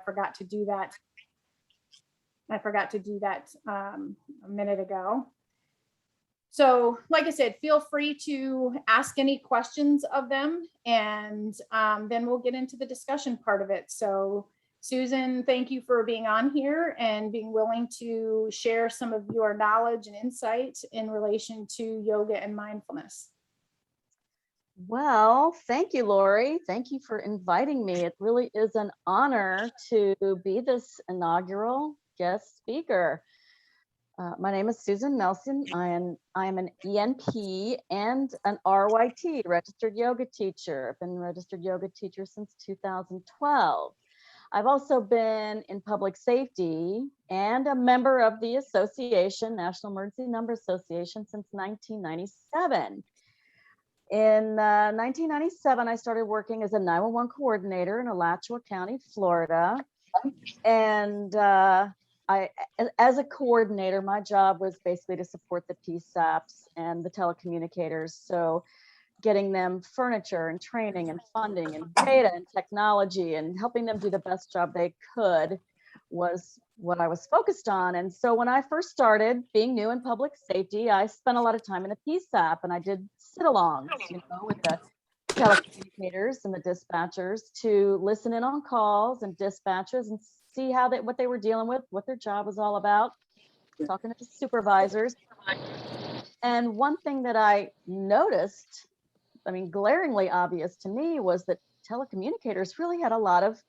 forgot to do that. A minute ago. So like I said, feel free to ask any questions of them, and then we'll get into the discussion part of it. So Susan, thank you for being on here and being willing to share some of your knowledge and insight in relation to yoga and mindfulness. Well, thank you, Lori. Thank you for inviting me. It really is an honor to be this inaugural guest speaker. My name is Susan Nelson. I am an ENP and an RYT, registered yoga teacher. I've been a registered yoga teacher since 2012. I've also been in public safety and a member of the association, National Emergency Number Association, since 1997. In 1997, I started working as a 911 coordinator in Alachua County, Florida. And as a coordinator, my job was basically to support the PSAPs and the telecommunicators. So getting them furniture and training and funding and data and technology and helping them do the best job they could was what I was focused on. And so when I first started being new in public safety, I spent a lot of time in the PSAP, and I did sit-alongs, with the telecommunicators and the dispatchers to listen in on calls and dispatches and see what they were dealing with, what their job was all about, talking to the supervisors. And one thing that I noticed, glaringly obvious to me, was that telecommunicators really had a lot of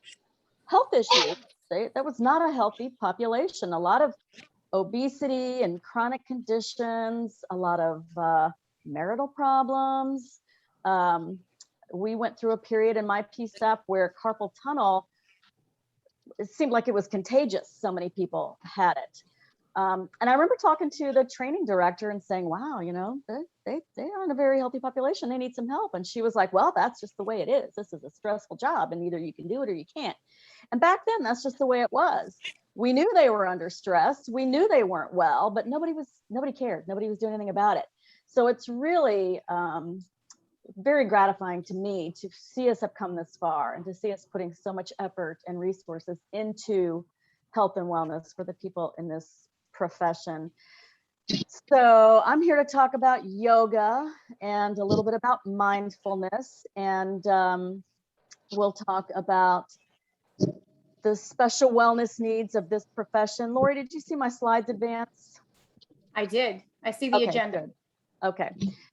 health issues. That was not a healthy population. A lot of obesity and chronic conditions, a lot of marital problems. We went through a period in my PSAP where carpal tunnel, it seemed like it was contagious. So many people had it. And I remember talking to the training director and saying, wow, they aren't a very healthy population. They need some help. And she was like, well, that's just the way it is. This is a stressful job, and either you can do it or you can't. And back then, that's just the way it was. We knew they were under stress. We knew they weren't well, but nobody cared. Nobody was doing anything about it. So it's really very gratifying to me to see us have come this far and to see us putting so much effort and resources into health and wellness for the people in this profession. So I'm here to talk about yoga and a little bit about mindfulness, and we'll talk about the special wellness needs of this profession. Lori, did you see my slides advance? I did. I see the agenda. Good. Okay.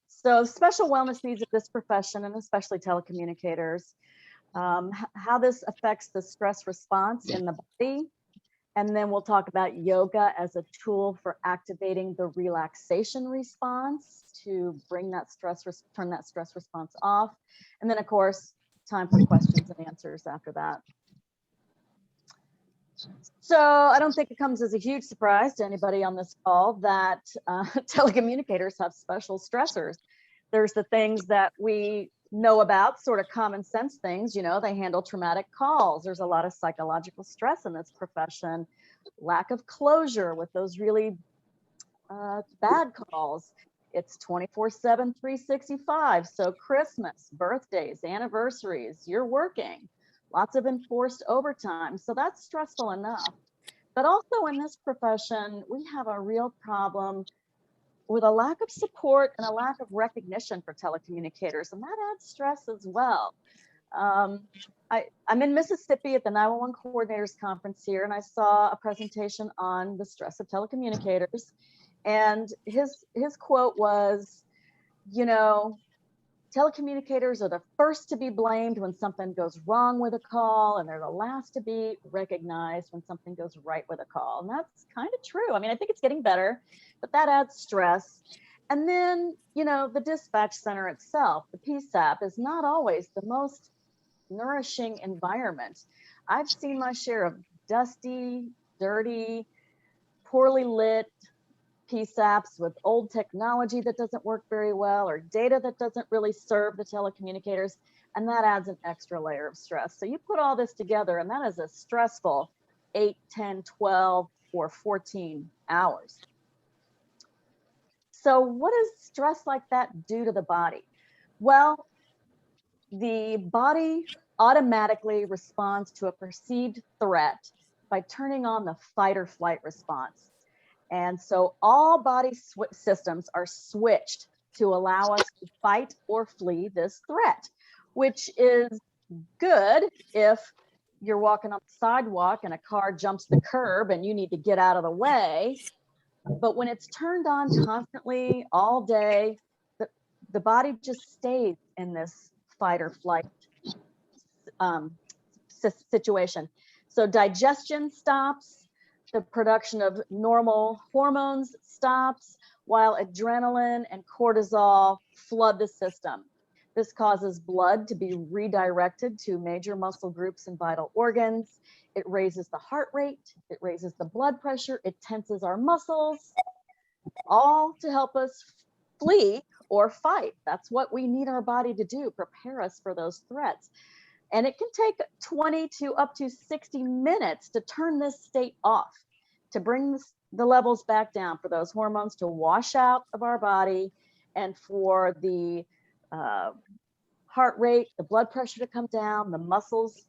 So special wellness needs of this profession, and especially telecommunicators, how this affects the stress response in the body. And then we'll talk about yoga as a tool for activating the relaxation response to bring that turn that stress response off. And then, of course, time for questions and answers after that. So I don't think it comes as a huge surprise to anybody on this call that telecommunicators have special stressors. There's the things that we know about, sort of common sense things, they handle traumatic calls. There's a lot of psychological stress in this profession, lack of closure with those really bad calls. It's 24/7, 365. So Christmas, birthdays, anniversaries, you're working, lots of enforced overtime. So that's stressful enough. But also in this profession, we have a real problem with a lack of support and a lack of recognition for telecommunicators, and that adds stress as well. I'm in Mississippi at the 911 Coordinators Conference here, and I saw a presentation on the stress of telecommunicators, and his quote was, telecommunicators are the first to be blamed when something goes wrong with a call, and they're the last to be recognized when something goes right with a call. And that's kind of true. I think it's getting better, but that adds stress. And then, the dispatch center itself, the PSAP, is not always the most nourishing environment. I've seen my share of dusty, dirty, poorly lit PSAPs with old technology that doesn't work very well, or data that doesn't really serve the telecommunicators, and that adds an extra layer of stress. So you put all this together, and that is a stressful 8, 10, 12, or 14 hours. So what does stress like that do to the body? Well, the body automatically responds to a perceived threat by turning on the fight or flight response. And so all body systems are switched to allow us to fight or flee this threat, which is good if you're walking on the sidewalk and a car jumps the curb and you need to get out of the way. But when it's turned on constantly all day, the body just stays in this fight or flight situation. So digestion stops, the production of normal hormones stops, while adrenaline and cortisol flood the system. This causes blood to be redirected to major muscle groups and vital organs. It raises the heart rate, it raises the blood pressure, it tenses our muscles, all to help us flee or fight. That's what we need our body to do, prepare us for those threats. And it can take 20 to up to 60 minutes to turn this state off, to bring the levels back down, for those hormones to wash out of our body, and for the heart rate, the blood pressure to come down, the muscles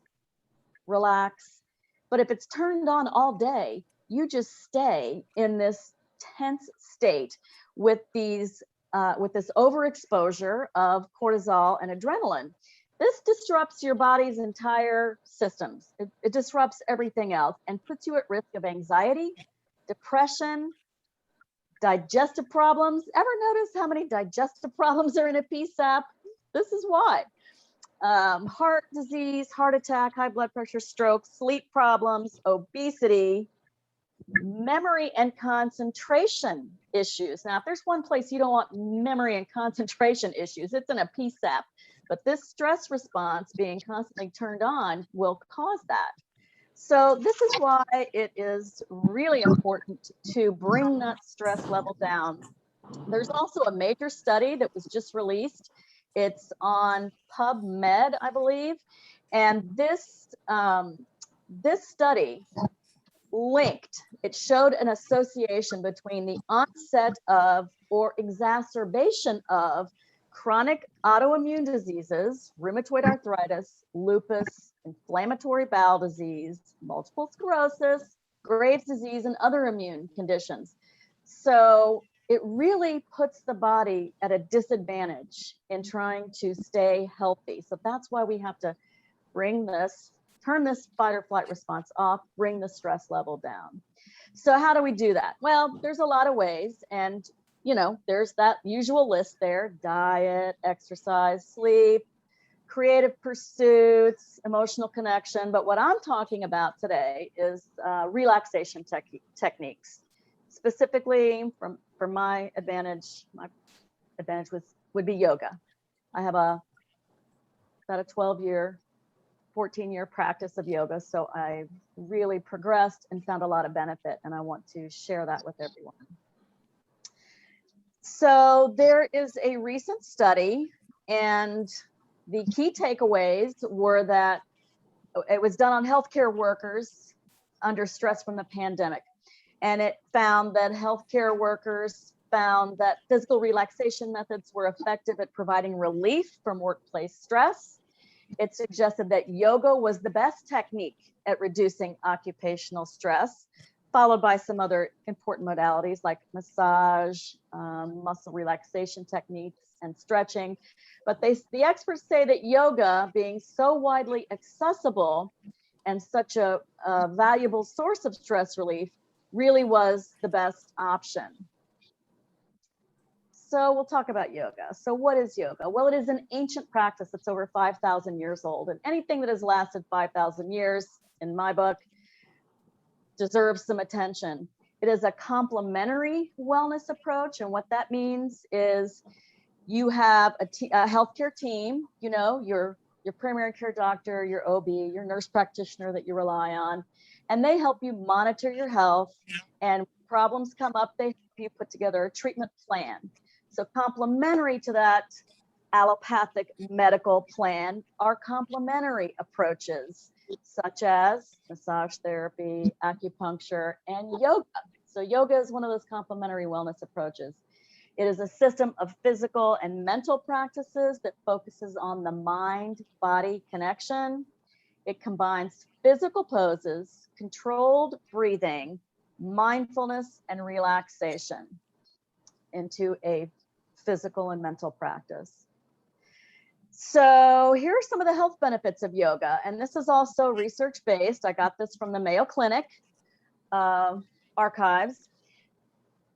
relax. But if it's turned on all day, you just stay in this tense state with these with this overexposure of cortisol and adrenaline. This disrupts your body's entire systems. It disrupts everything else and puts you at risk of anxiety, depression, digestive problems. Ever notice how many digestive problems are in a PSAP? This is why. Heart disease, heart attack, high blood pressure, stroke, sleep problems, obesity, memory and concentration issues. Now, if there's one place you don't want memory and concentration issues, it's in a PSAP. But this stress response being constantly turned on will cause that. So this is why it is really important to bring that stress level down. There's also a major study that was just released. It's on PubMed, I believe. And this study it showed an association between the onset of or exacerbation of chronic autoimmune diseases, rheumatoid arthritis, lupus, inflammatory bowel disease, multiple sclerosis, Graves' disease, and other immune conditions. So it really puts the body at a disadvantage in trying to stay healthy. So that's why we have to turn this fight or flight response off, bring the stress level down. So how do we do that? Well, there's a lot of ways. And there's that usual list there: diet, exercise, sleep, creative pursuits, emotional connection. But what I'm talking about today is relaxation techniques. Specifically, for my advantage would be yoga. I have about a 14-year practice of yoga. So I really progressed and found a lot of benefit, and I want to share that with everyone. So there is a recent study, and the key takeaways were that it was done on healthcare workers under stress from the pandemic. And it found that healthcare workers found that physical relaxation methods were effective at providing relief from workplace stress. It suggested that yoga was the best technique at reducing occupational stress, followed by some other important modalities like massage, muscle relaxation techniques, and stretching. But the experts say that yoga, being so widely accessible and such a valuable source of stress relief, really was the best option. So we'll talk about yoga. So what is yoga? Well, it is an ancient practice that's over 5,000 years old. And anything that has lasted 5,000 years, in my book, deserves some attention. It is a complementary wellness approach. And what that means is you have a healthcare team, your primary care doctor, your OB, your nurse practitioner that you rely on, and they help you monitor your health. And problems come up, they help you put together a treatment plan. So complementary to that allopathic medical plan are complementary approaches, such as massage therapy, acupuncture, and yoga. So yoga is one of those complementary wellness approaches. It is a system of physical and mental practices that focuses on the mind-body connection. It combines physical poses, controlled breathing, mindfulness, and relaxation into a physical and mental practice. So here are some of the health benefits of yoga. And this is also research-based. I got this from the Mayo Clinic archives.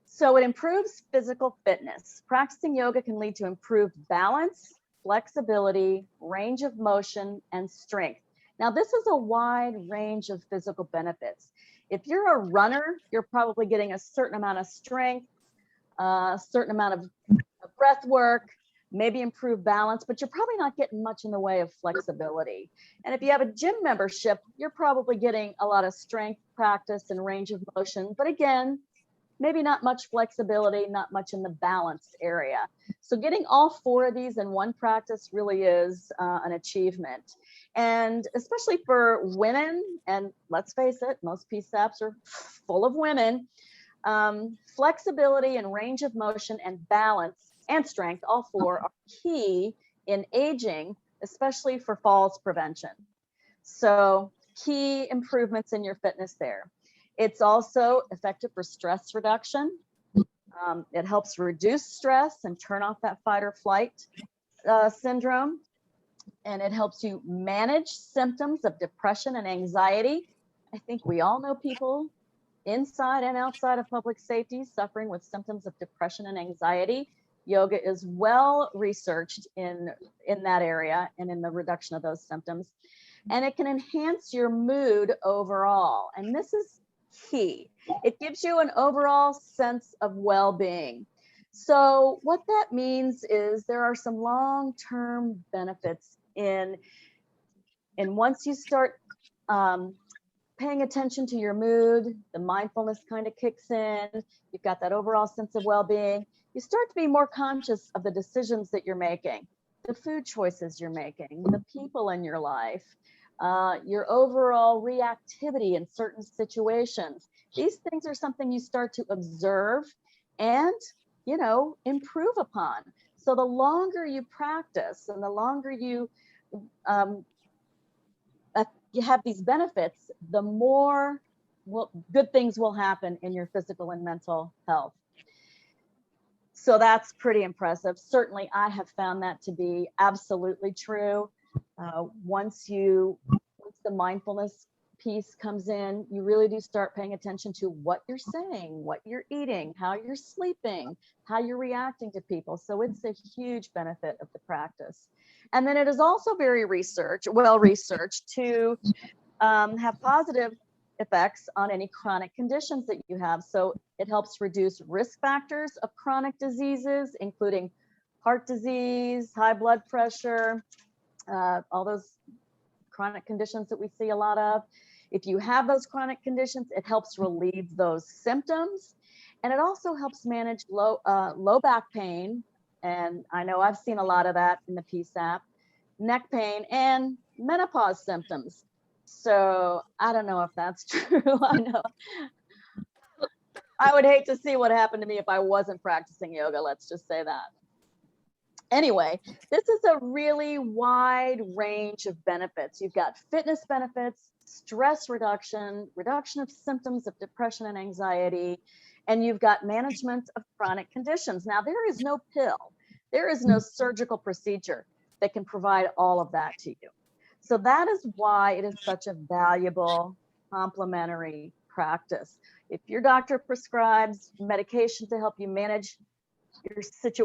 So it improves physical fitness. Practicing yoga can lead to improved balance, flexibility, range of motion, and strength. Now, this is a wide range of physical benefits. If you're a runner, you're probably getting a certain amount of strength, a certain amount of breath work, maybe improved balance, but you're probably not getting much in the way of flexibility. And if you have a gym membership, you're probably getting a lot of strength practice and range of motion, but again, maybe not much flexibility, not much in the balance area. So getting all four of these in one practice really is an achievement. And especially for women, and let's face it, most PSAPs are full of women, flexibility and range of motion and balance and strength, all four are key in aging, especially for falls prevention. So key improvements in your fitness there. It's also effective for stress reduction. It helps reduce stress and turn off that fight or flight syndrome. And it helps you manage symptoms of depression and anxiety. I think we all know people inside and outside of public safety suffering with symptoms of depression and anxiety. Yoga is well researched in that area and in the reduction of those symptoms. And it can enhance your mood overall. And this is key. It gives you an overall sense of well-being. So what that means is there are some long-term benefits in once you start paying attention to your mood, the mindfulness kind of kicks in, you've got that overall sense of well-being, you start to be more conscious of the decisions that you're making, the food choices you're making, the people in your life, your overall reactivity in certain situations. These things are something you start to observe and, you know, improve upon. So the longer you practice and the longer you have these benefits, the more good things will happen in your physical and mental health. So that's pretty impressive. Certainly, I have found that to be absolutely true. Once the mindfulness piece comes in, you really do start paying attention to what you're saying, what you're eating, how you're sleeping, how you're reacting to people. So it's a huge benefit of the practice. And then it is also very well researched to have positive effects on any chronic conditions that you have. So it helps reduce risk factors of chronic diseases, including heart disease, high blood pressure, all those chronic conditions that we see a lot of. If you have those chronic conditions, it helps relieve those symptoms. And it also helps manage low back pain. And I know I've seen a lot of that in the PSAP, neck pain, and menopause symptoms. So I don't know if that's true. I know I would hate to see what happened to me if I wasn't practicing yoga. Let's just say that. Anyway, this is a really wide range of benefits. You've got fitness benefits, stress reduction, reduction of symptoms of depression and anxiety, and you've got management of chronic conditions. Now, there is no pill, there is no surgical procedure that can provide all of that to you. So that is why it is such a valuable complementary practice. If your doctor prescribes medication to help you manage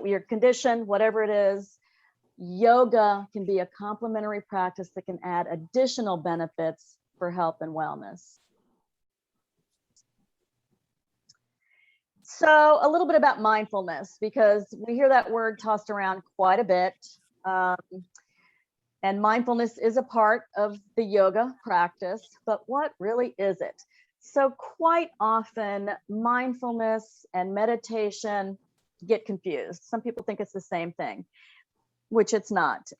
your condition, whatever it is, yoga can be a complementary practice that can add additional benefits for health and wellness. So a little bit about mindfulness, because we hear that word tossed around quite a bit. And mindfulness is a part of the yoga practice, but what really is it? So quite often, mindfulness and meditation get confused. Some people think it's the same thing, which it's not.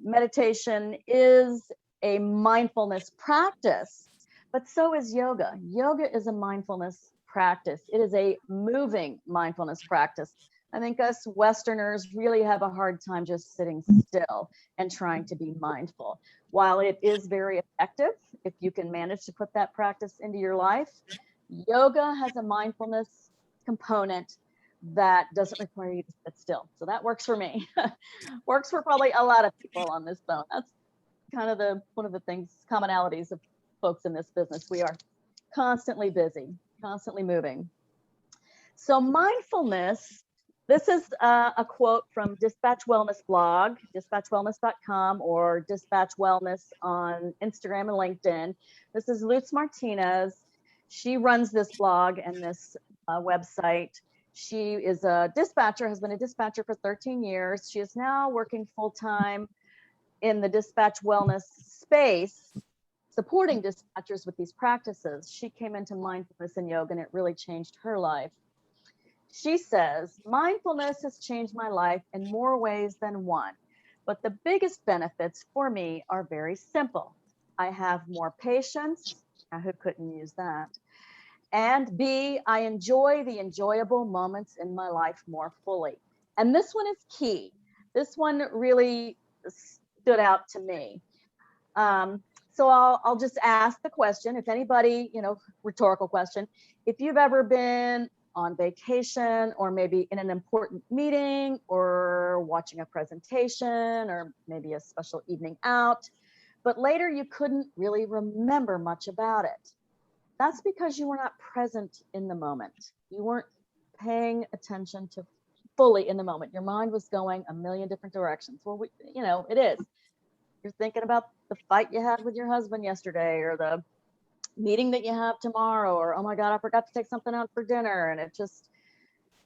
Meditation is a mindfulness practice, but so is yoga. Yoga is a mindfulness practice. It is a moving mindfulness practice. I think us Westerners really have a hard time just sitting still and trying to be mindful. While it is very effective, if you can manage to put that practice into your life, yoga has a mindfulness component that doesn't require you to sit still. So that works for me. Works for probably a lot of people on this phone. That's kind of one of the commonalities of folks in this business. We are constantly busy, constantly moving. So mindfulness, this is a quote from Dispatch Wellness blog, dispatchwellness.com, or Dispatch Wellness on Instagram and LinkedIn. This is Lutz Martinez. She runs this blog and this website. She is a dispatcher, has been a dispatcher for 13 years. She is now working full-time in the dispatch wellness space, supporting dispatchers with these practices. She came into mindfulness and yoga, and it really changed her life. She says, mindfulness has changed my life in more ways than one, but the biggest benefits for me are very simple. I have more patience. Now, who couldn't use that? And B, I enjoy the enjoyable moments in my life more fully. And this one is key. This one really stood out to me. So I'll just ask the question, if anybody, rhetorical question, if you've ever been on vacation or maybe in an important meeting or watching a presentation or maybe a special evening out, but later you couldn't really remember much about it. That's because you were not present in the moment. You weren't paying attention to fully in the moment. Your mind was going a million different directions. Well, it is. You're thinking about the fight you had with your husband yesterday, or the meeting that you have tomorrow, or, oh my God, I forgot to take something out for dinner. And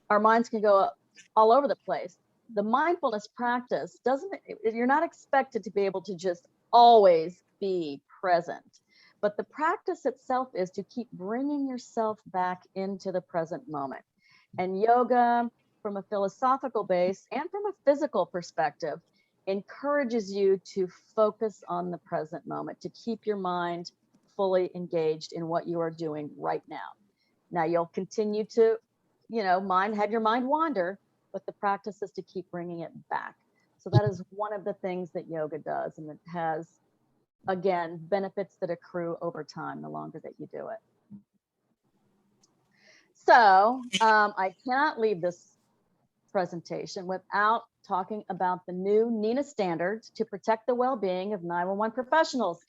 our minds can go all over the place. The mindfulness practice you're not expected to be able to just always be present. But the practice itself is to keep bringing yourself back into the present moment. And yoga, from a philosophical base and from a physical perspective, encourages you to focus on the present moment, to keep your mind fully engaged in what you are doing right now. Now, you'll continue to, have your mind wander, but the practice is to keep bringing it back. So that is one of the things that yoga does, and it has, again, benefits that accrue over time the longer that you do it. So I cannot leave this presentation without talking about the new NENA standards to protect the well-being of 911 professionals.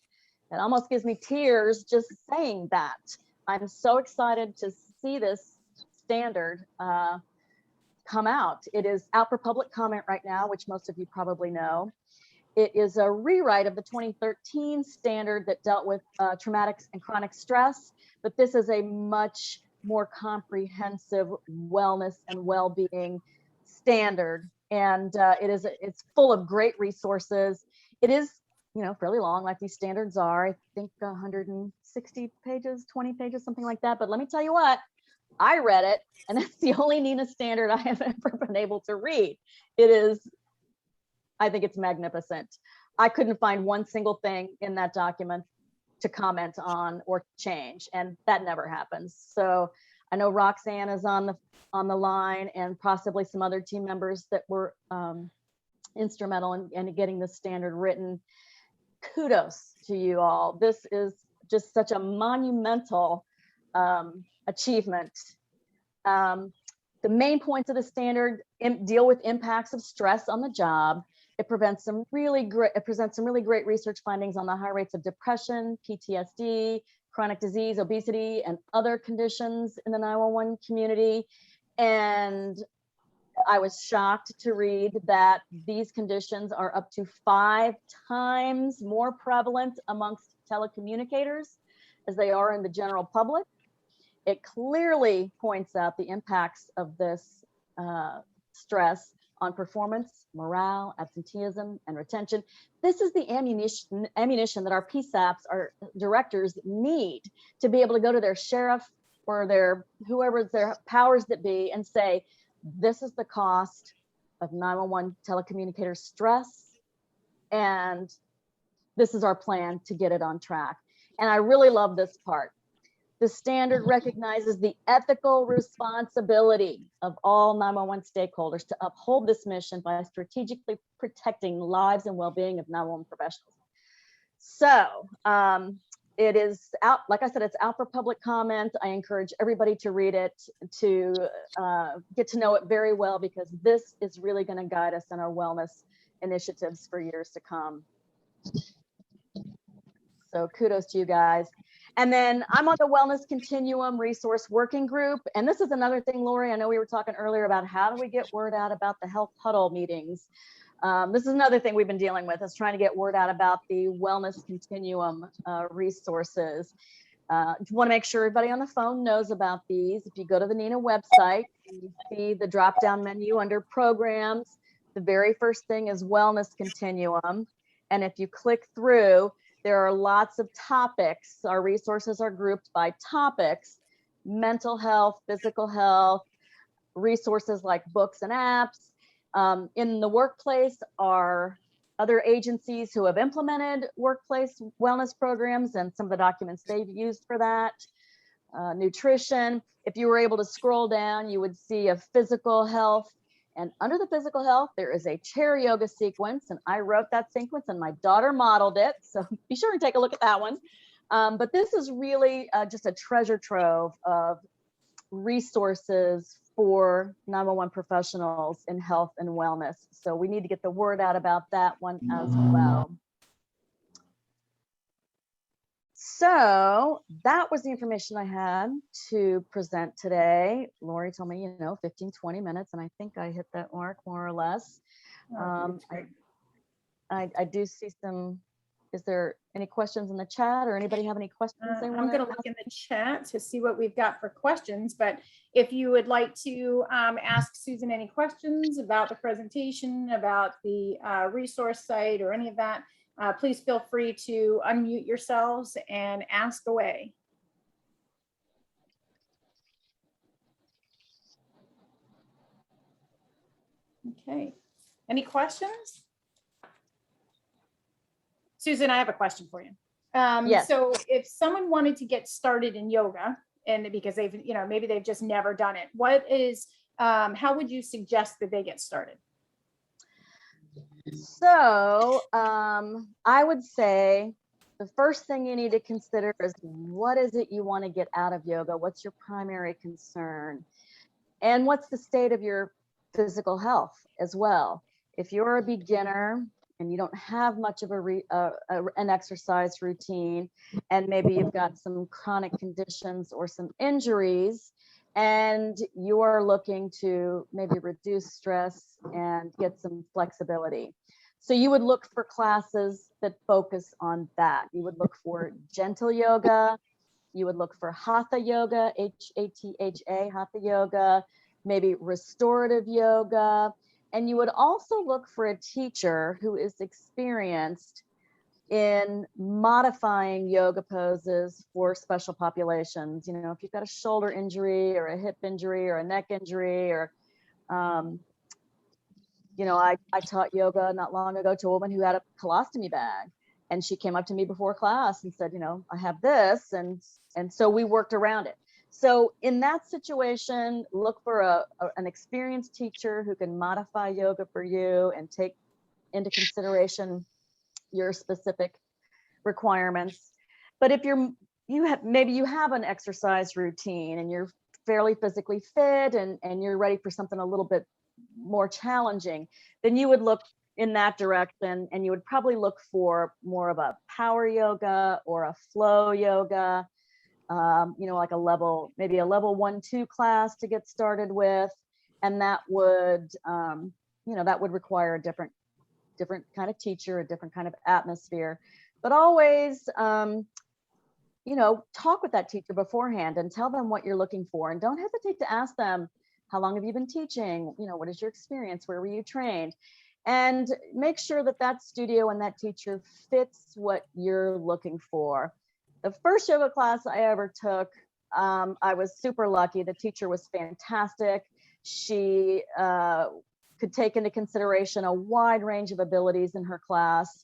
It almost gives me tears just saying that. I'm so excited to see this standard come out. It is out for public comment right now, which most of you probably know. It is a rewrite of the 2013 standard that dealt with traumatic and chronic stress, but this is a much more comprehensive wellness and well-being standard. And it's full of great resources. It is, fairly long, like these standards are. I think 160 pages, 20 pages, something like that. But let me tell you what, I read it, and that's the only NENA standard I have ever been able to read. I think it's magnificent. I couldn't find one single thing in that document to comment on or change, and that never happens. So I know Roxanne is on the line, and possibly some other team members that were instrumental in getting this standard written. Kudos to you all. This is just such a monumental achievement. The main points of the standard deal with impacts of stress on the job. It presents some really great research findings on the high rates of depression, PTSD, chronic disease, obesity, and other conditions in the 911 community. And I was shocked to read that these conditions are up to 5 times more prevalent amongst telecommunicators as they are in the general public. It clearly points out the impacts of this stress on performance, morale, absenteeism, and retention. This is the ammunition that our PSAPs, our directors, need to be able to go to their sheriff or their powers that be and say, this is the cost of 911 telecommunicator stress, and this is our plan to get it on track. And I really love this part. The standard recognizes the ethical responsibility of all 911 stakeholders to uphold this mission by strategically protecting lives and well-being of 911 professionals. So it is out, like I said, it's out for public comment. I encourage everybody to read it, to get to know it very well, because this is really going to guide us in our wellness initiatives for years to come. So kudos to you guys. And then I'm on the Wellness Continuum Resource Working Group. And this is another thing, Lori, I know we were talking earlier about how do we get word out about the Health Huddle meetings. This is another thing we've been dealing with, is trying to get word out about the Wellness Continuum resources. Just want to make sure everybody on the phone knows about these. If you go to the NENA website, you see the drop-down menu under programs. The very first thing is Wellness Continuum. And if you click through, there are lots of topics. Our resources are grouped by topics: mental health, physical health, resources like books and apps. In the workplace are other agencies who have implemented workplace wellness programs and some of the documents they've used for that. Nutrition. If you were able to scroll down, you would see a physical health. And under the physical health, there is a chair yoga sequence. And I wrote that sequence and my daughter modeled it. So be sure and take a look at that one. But this is really just a treasure trove of resources for 911 professionals in health and wellness. So we need to get the word out about that one as well. So that was the information I had to present today. Lori told me, 15, 20 minutes, and I think I hit that mark more or less. I do see some. Is there any questions in the chat, or anybody have any questions they want? I'm going to look in the chat to see what we've got for questions, but if you would like to ask Susan any questions about the presentation, about the resource site, or any of that, please feel free to unmute yourselves and ask away. Okay, any questions? Susan, I have a question for you. Yes. So if someone wanted to get started in yoga, and because they've, maybe they've just never done it, how would you suggest that they get started? So I would say the first thing you need to consider is, what is it you want to get out of yoga? What's your primary concern? And what's the state of your physical health as well? If you're a beginner and you don't have much of an exercise routine, and maybe you've got some chronic conditions or some injuries, and you are looking to maybe reduce stress and get some flexibility. So you would look for classes that focus on that. You would look for gentle yoga. You would look for hatha yoga, H-A-T-H-A, hatha yoga, maybe restorative yoga. And you would also look for a teacher who is experienced in modifying yoga poses for special populations. If you've got a shoulder injury or a hip injury or a neck injury, or, I taught yoga not long ago to a woman who had a colostomy bag, and she came up to me before class and said, I have this. And so we worked around it. So in that situation, look for an experienced teacher who can modify yoga for you and take into consideration your specific requirements. But if maybe you have an exercise routine and you're fairly physically fit and you're ready for something a little bit more challenging, then you would look in that direction, and you would probably look for more of a power yoga or a flow yoga. Like maybe a level 1-2 class to get started with. And that would, that would require a different kind of teacher, a different kind of atmosphere. But always, talk with that teacher beforehand and tell them what you're looking for. And don't hesitate to ask them, how long have you been teaching? What is your experience? Where were you trained? And make sure that studio and that teacher fits what you're looking for. The first yoga class I ever took, I was super lucky. The teacher was fantastic. She could take into consideration a wide range of abilities in her class.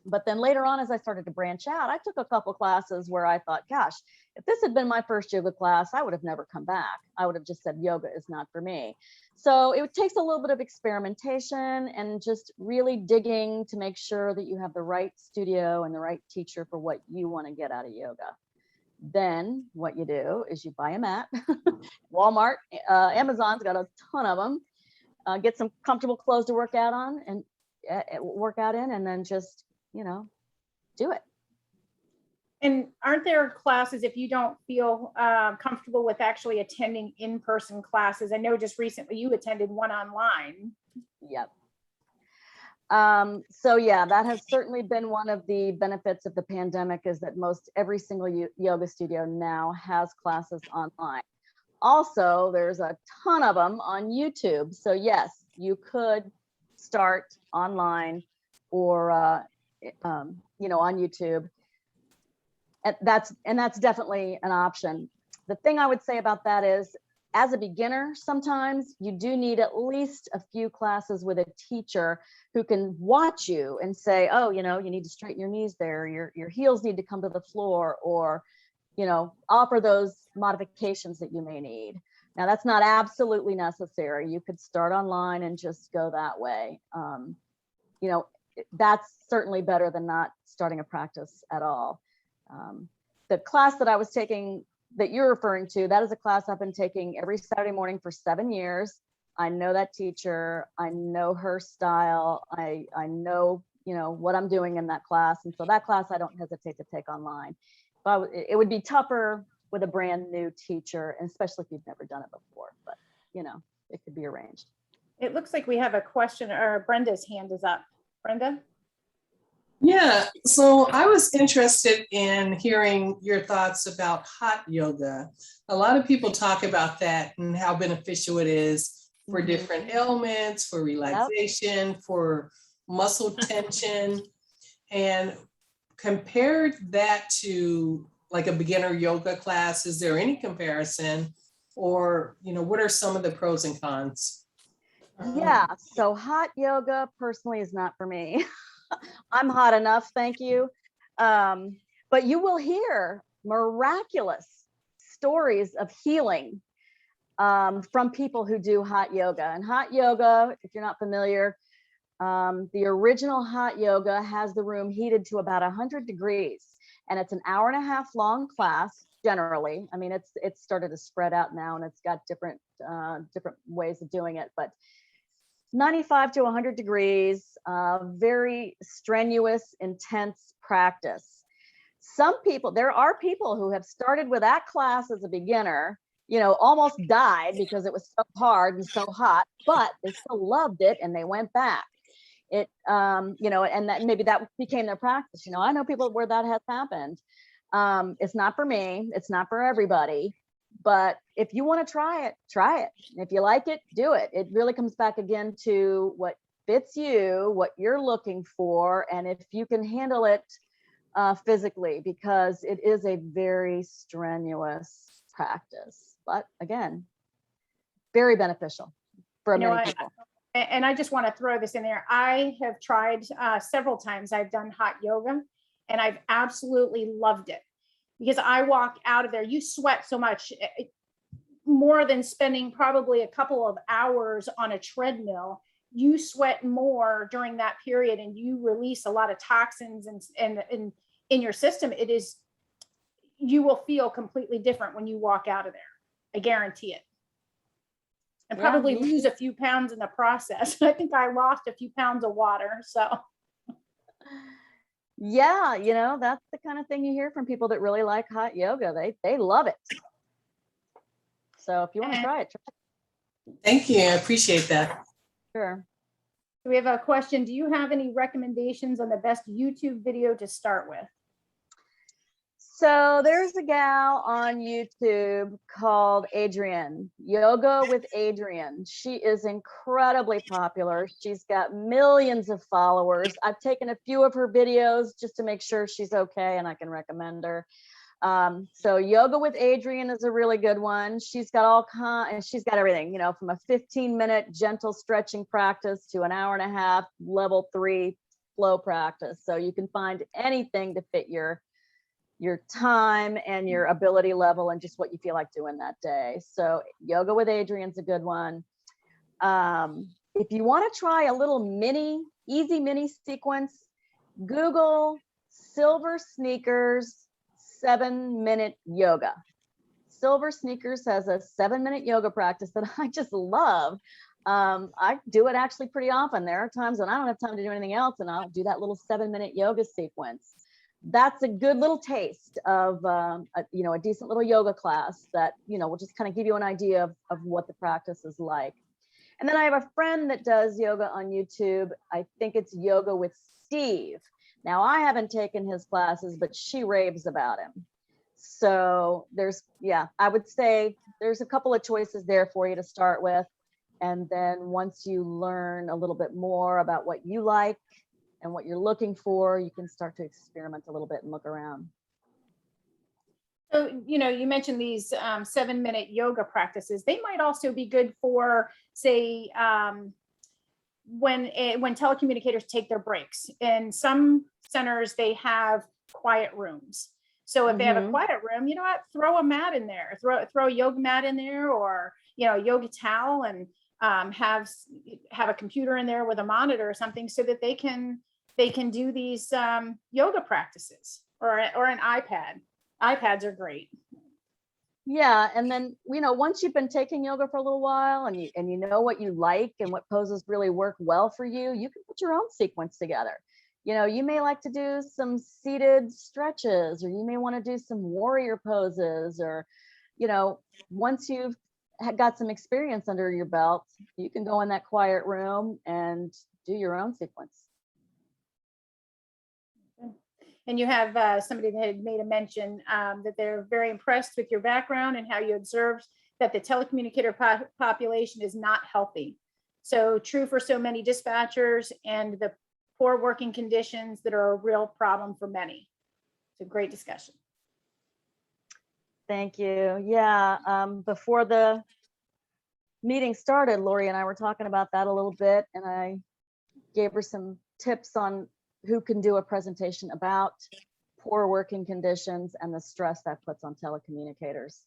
But then later on, as I started to branch out, I took a couple classes where I thought, gosh, if this had been my first yoga class, I would have never come back. I would have just said, yoga is not for me. So it takes a little bit of experimentation and just really digging to make sure that you have the right studio and the right teacher for what you want to get out of yoga. Then what you do is you buy a mat. Walmart, Amazon's got a ton of them. Get some comfortable clothes to work out on and work out in, and then just, do it. And aren't there classes if you don't feel comfortable with actually attending in-person classes? I know just recently you attended one online. Yep. So yeah, that has certainly been one of the benefits of the pandemic, is that every single yoga studio now has classes online. Also, there's a ton of them on YouTube. So yes, you could start online or, on YouTube. And that's definitely an option. The thing I would say about that is, as a beginner, sometimes you do need at least a few classes with a teacher who can watch you and say, oh, you need to straighten your knees there, your heels need to come to the floor, or, offer those modifications that you may need. Now, that's not absolutely necessary. You could start online and just go that way. That's certainly better than not starting a practice at all. The class that I was taking that you're referring to, that is a class I've been taking every Saturday morning for 7 years. I know that teacher. I know her style. I know, what I'm doing in that class. And so that class I don't hesitate to take online. But it would be tougher with a brand new teacher, and especially if you've never done it before, but it could be arranged. It looks like we have a question, or Brenda's hand is up. Brenda? Yeah, so I was interested in hearing your thoughts about hot yoga. A lot of people talk about that and how beneficial it is for different ailments, for relaxation, for muscle tension, and compared that to like a beginner yoga class. Is there any comparison, or, what are some of the pros and cons? Yeah, so hot yoga personally is not for me. I'm hot enough, thank you. But you will hear miraculous stories of healing from people who do hot yoga. And hot yoga, if you're not familiar, the original hot yoga has the room heated to about 100 degrees. And it's an hour-and-a-half long class, generally. I mean, it's started to spread out now, and it's got different ways of doing it. But 95 to 100 degrees, very strenuous, intense practice. There are people who have started with that class as a beginner, almost died because it was so hard and so hot, but they still loved it and they went back. And that maybe that became their practice. I know people where that has happened. It's not for me. It's not for everybody. But if you want to try it, try it. If you like it, do it. It really comes back again to what fits you, what you're looking for, and if you can handle it physically, because it is a very strenuous practice. But again, very beneficial for many people. And I just want to throw this in there. I have tried several times. I've done hot yoga, and I've absolutely loved it. Because I walk out of there, you sweat so much, more than spending probably a couple of hours on a treadmill. You sweat more during that period, and you release a lot of toxins and in your system. You will feel completely different when you walk out of there. I guarantee it. And probably lose a few pounds in the process. I think I lost a few pounds of water, so. Yeah, that's the kind of thing you hear from people that really like hot yoga. They love it. So if you want to try it, try it. Thank you. I appreciate that. Sure. We have a question. Do you have any recommendations on the best YouTube video to start with? So there's a gal on YouTube called Adrienne, Yoga with Adrienne. She is incredibly popular. She's got millions of followers. I've taken a few of her videos just to make sure she's okay and I can recommend her. So Yoga with Adrienne is a really good one. She's got she's got everything, from a 15-minute gentle stretching practice to an hour and a half level 3 flow practice. So you can find anything to fit your time and your ability level and just what you feel like doing that day. So Yoga with Adrienne's a good one. If you want to try a little easy mini sequence, Google Silver Sneakers 7-minute yoga. Silver Sneakers has a 7-minute yoga practice that I just love. I do it actually pretty often. There are times when I don't have time to do anything else, and I'll do that little 7-minute yoga sequence. That's a good little taste of a decent little yoga class that will just kind of give you an idea of what the practice is like. And then I have a friend that does yoga on YouTube. I think it's Yoga with Steve. Now, I haven't taken his classes, but she raves about him. So I would say there's a couple of choices there for you to start with. And then once you learn a little bit more about what you like and what you're looking for, you can start to experiment a little bit and look around. So, you mentioned these 7-minute yoga practices. They might also be good for, say, when telecommunicators take their breaks. In some centers, they have quiet rooms. So if they have a quiet room, you know what, throw a mat in there, throw a yoga mat in there, or, a yoga towel, and have a computer in there with a monitor or something, so that they can do these yoga practices, or an iPad. iPads are great. Yeah, and then once you've been taking yoga for a little while, and you know what you like and what poses really work well for you, you can put your own sequence together. You may like to do some seated stretches, or you may want to do some warrior poses, or once you've got some experience under your belt, you can go in that quiet room and do your own sequence. And you have somebody that had made a mention that they're very impressed with your background and how you observed that the telecommunicator population is not healthy. So true for so many dispatchers, and the poor working conditions that are a real problem for many. It's a great discussion. Thank you. Yeah, before the meeting started, Lori and I were talking about that a little bit, and I gave her some tips on who can do a presentation about poor working conditions and the stress that puts on telecommunicators.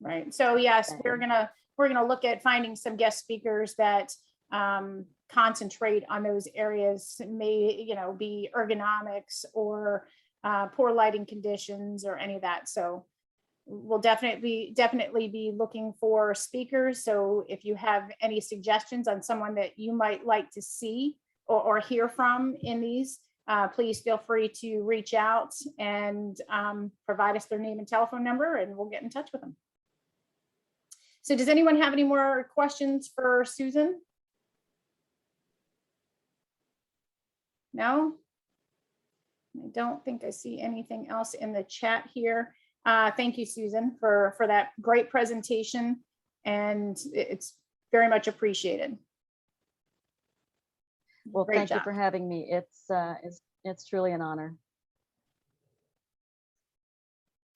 Right. So yes, we're gonna look at finding some guest speakers that concentrate on those areas. It may be ergonomics, or poor lighting conditions, or any of that. So we'll definitely be looking for speakers. So if you have any suggestions on someone that you might like to see or hear from in these, please feel free to reach out and provide us their name and telephone number, and we'll get in touch with them. So does anyone have any more questions for Susan? No? I don't think I see anything else in the chat here. Thank you, Susan, for that great presentation, and it's very much appreciated. Well, thank you for having me. It's truly an honor.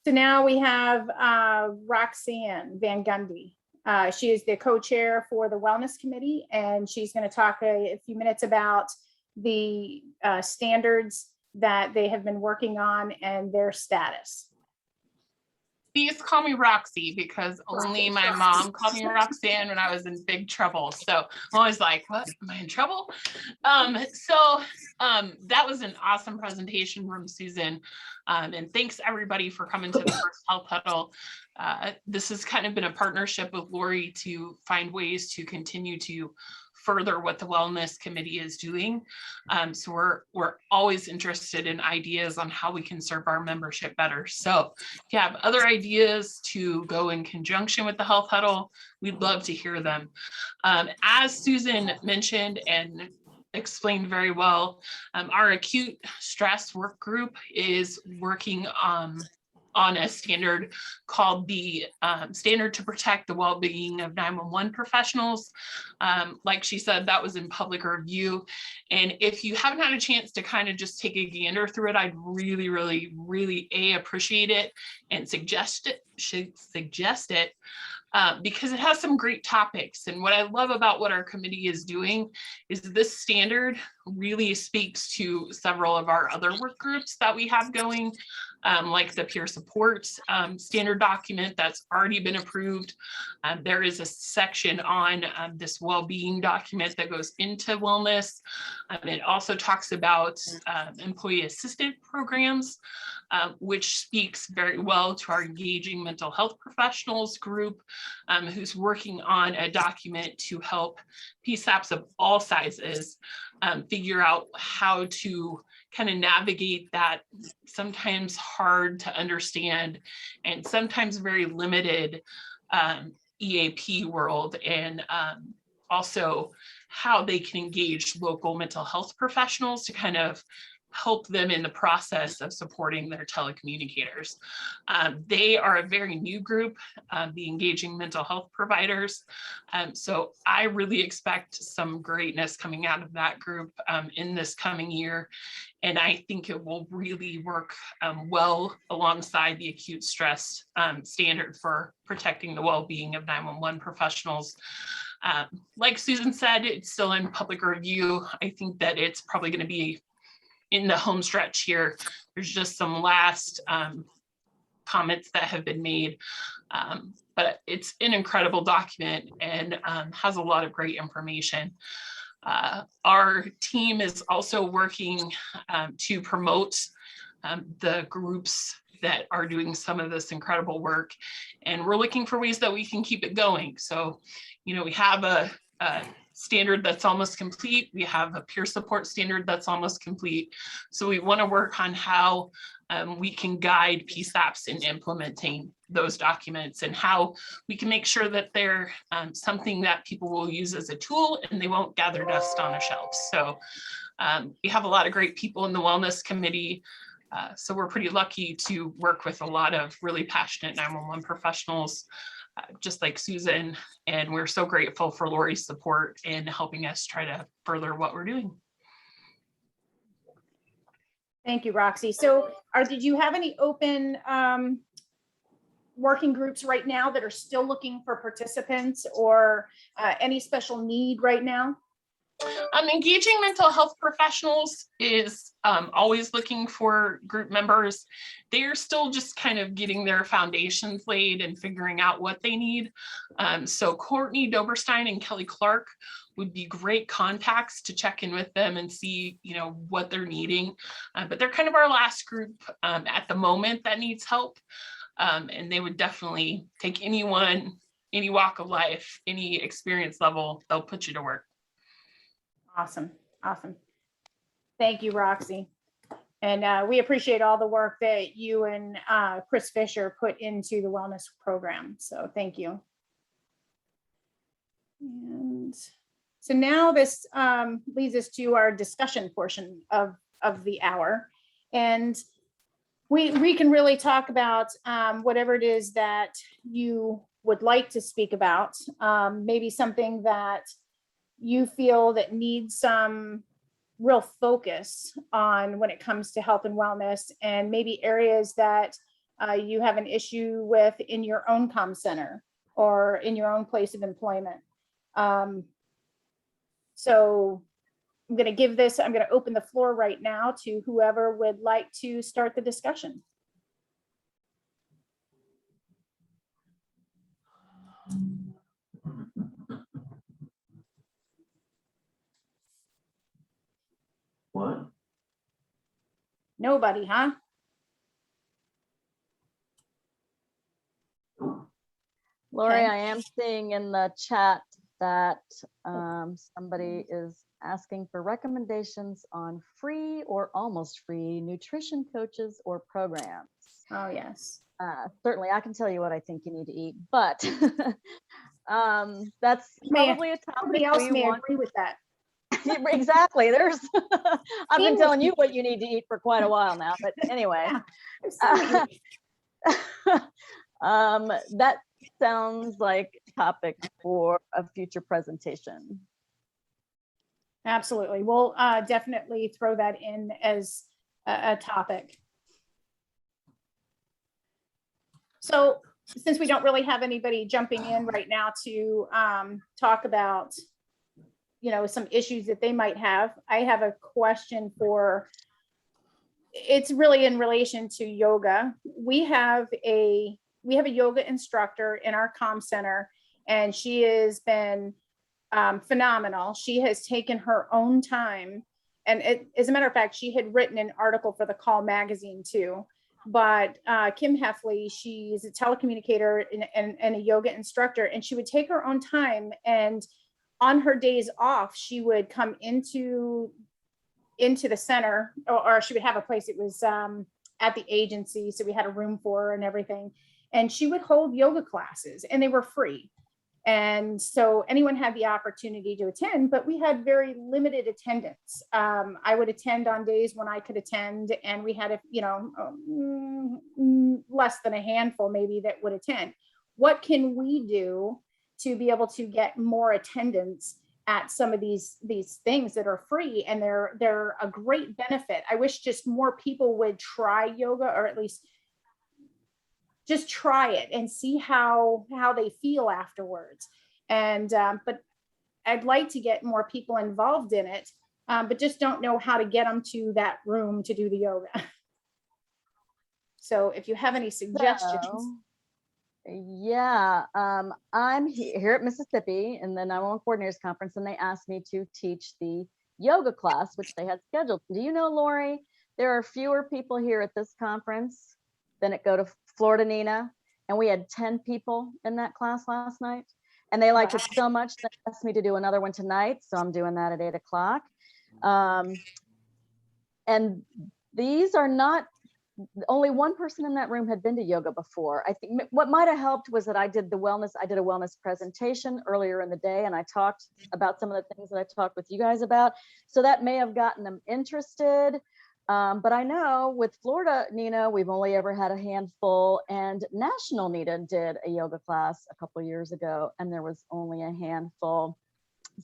So now we have Roxanne Van Gundy. She is the co-chair for the Wellness Committee, and she's going to talk a few minutes about the standards that they have been working on and their status. Please call me Roxy, because only my mom called me Roxanne when I was in big trouble. So I'm always like, what, am I in trouble? That was an awesome presentation from Susan. And thanks everybody for coming to the first Health Huddle. This has kind of been a partnership with Lori to find ways to continue to further what the Wellness Committee is doing. So we're always interested in ideas on how we can serve our membership better. So if you have other ideas to go in conjunction with the Health Huddle, we'd love to hear them. As Susan mentioned and explained very well, our acute stress work group is working on a standard called the Standard to Protect the Well-Being of 911 Professionals. Like she said, that was in public review. And if you haven't had a chance to kind of just take a gander through it, I'd really, really, really appreciate it and suggest it. because it has some great topics. And what I love about what our committee is doing is this standard really speaks to several of our other work groups that we have going, like the peer support standard document that's already been approved. There is a section on this well-being document that goes into wellness. It also talks about employee assistant programs, which speaks very well to our engaging mental health professionals group, who's working on a document to help PSAPs of all sizes figure out how to kind of navigate that sometimes hard to understand and sometimes very limited EAP world, and also how they can engage local mental health professionals to kind of help them in the process of supporting their telecommunicators. They are a very new group, the engaging mental health providers. So I really expect some greatness coming out of that group in this coming year. And I think it will really work well alongside the acute stress standard for protecting the well-being of 911 professionals. Like Susan said, it's still in public review. I think that it's probably going to be in the home stretch here. There's just some last comments that have been made, but it's an incredible document and has a lot of great information. Our team is also working to promote the groups that are doing some of this incredible work, and we're looking for ways that we can keep it going. So, you know, we have a standard that's almost complete. We have a peer support standard that's almost complete. So we want to work on how we can guide PSAPs in implementing those documents and how we can make sure that they're something that people will use as a tool and they won't gather dust on a shelf. So we have a lot of great people in the Wellness Committee. So we're pretty lucky to work with a lot of really passionate 911 professionals, just like Susan, and we're so grateful for Lori's support in helping us try to further what we're doing. Thank you, Roxy. So did you have any open working groups right now that are still looking for participants, or any special need right now? Engaging mental health professionals is always looking for group members. They're still just kind of getting their foundations laid and figuring out what they need. So Courtney Doberstein and Kelly Clark would be great contacts to check in with them and see, you know, what they're needing. But they're kind of our last group at the moment that needs help. And they would definitely take anyone, any walk of life, any experience level, they'll put you to work. Awesome. Awesome. Thank you, Roxy. And we appreciate all the work that you and Chris Fisher put into the wellness program. So thank you. And so now this leads us to our discussion portion of the hour. And we can really talk about whatever it is that you would like to speak about, maybe something that you feel that needs some real focus on when it comes to health and wellness, and maybe areas that you have an issue with in your own comm center or in your own place of employment. So I'm going to open the floor right now to whoever would like to start the discussion. What? Nobody, huh? Lori, Okay. I am seeing in the chat that somebody is asking for recommendations on free or almost free nutrition coaches or programs. Oh, yes. Certainly, I can tell you what I think you need to eat, but that's probably a topic Somebody else we may want. agree with that. Exactly. There's, I've been telling you what you need to eat for quite a while now, but anyway. That sounds like a topic for a future presentation. Absolutely. We'll definitely throw that in as a topic. So since we don't really have anybody jumping in right now to talk about, some issues that they might have, I have a question for, it's really in relation to yoga. We have a yoga instructor in our comm center, and she has been phenomenal. She has taken her own time. And as a matter of fact, she had written an article for the Call magazine too. But Kim Heffley, she's a telecommunicator and a yoga instructor, and she would take her own time. And on her days off, she would come into the center, or she would have a place. It was at the agency, so we had a room for her and everything. And she would hold yoga classes, and they were free. And so anyone had the opportunity to attend, but we had very limited attendance. I would attend on days when I could attend, and we had, less than a handful maybe that would attend. What can we do to be able to get more attendance at some of these things that are free, and they're a great benefit? I wish just more people would try yoga, or at least just try it and see how they feel afterwards. And but I'd like to get more people involved in it, but just don't know how to get them to that room to do the yoga. So if you have any suggestions. Yeah, I'm here at Mississippi, and then I'm on coordinators conference, and they asked me to teach the yoga class, which they had scheduled. Do you know, Lori, there are fewer people here at this conference than it go to Florida NENA, and we had 10 people in that class last night, and they liked it so much they asked me to do another one tonight, so I'm doing that at 8 o'clock. And these are not, only one person in that room had been to yoga before. I think what might have helped was that I did a wellness presentation earlier in the day, and I talked about some of the things that I talked with you guys about, so that may have gotten them interested. But I know with Florida NENA, we've only ever had a handful, and National NENA did a yoga class a couple of years ago, and there was only a handful.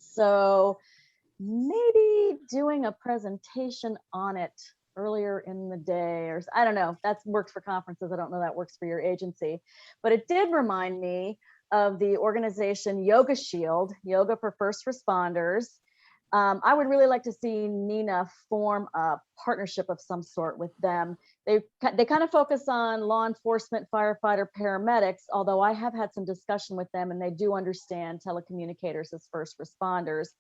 So maybe doing a presentation on it earlier in the day, or I don't know, that works for conferences. I don't know that works for your agency, but it did remind me of the organization Yoga Shield, Yoga for First Responders. I would really like to see NENA form a partnership of some sort with them. They kind of focus on law enforcement, firefighter, paramedics, although I have had some discussion with them, and they do understand telecommunicators as first responders.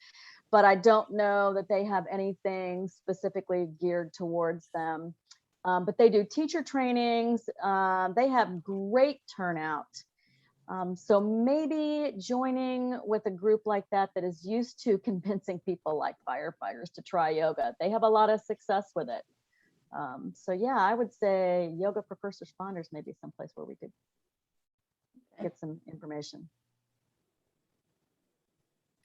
But I don't know that they have anything specifically geared towards them. But they do teacher trainings. They have great turnout. So maybe joining with a group like that is used to convincing people like firefighters to try yoga. They have a lot of success with it. So yeah, I would say yoga for first responders may be someplace where we could get some information.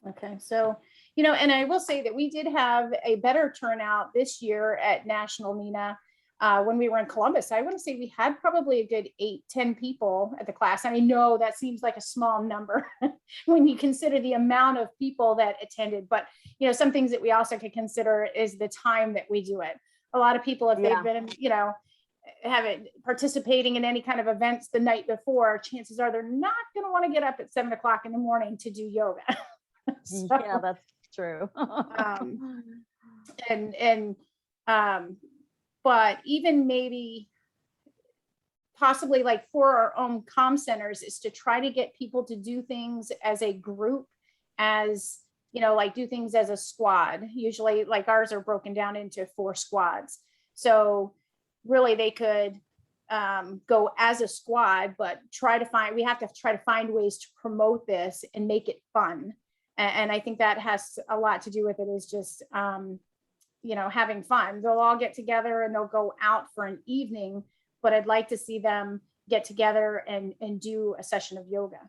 Okay, so, and I will say that we did have a better turnout this year at National NENA. When we were in Columbus, I want to say we had probably a good 8-10 people at the class. And I know that seems like a small number when you consider the amount of people that attended, but some things that we also could consider is the time that we do it. A lot of people, if they've been, haven't participating in any kind of events the night before, chances are they're not going to want to get up at 7 o'clock in the morning to do yoga. So, yeah, that's true. But even maybe possibly like for our own comm centers is to try to get people to do things as a group, as like do things as a squad. Usually like ours are broken down into 4 squads. So really they could go as a squad, but we have to try to find ways to promote this and make it fun. And I think that has a lot to do with it, is just having fun. They'll all get together and they'll go out for an evening, but I'd like to see them get together and do a session of yoga.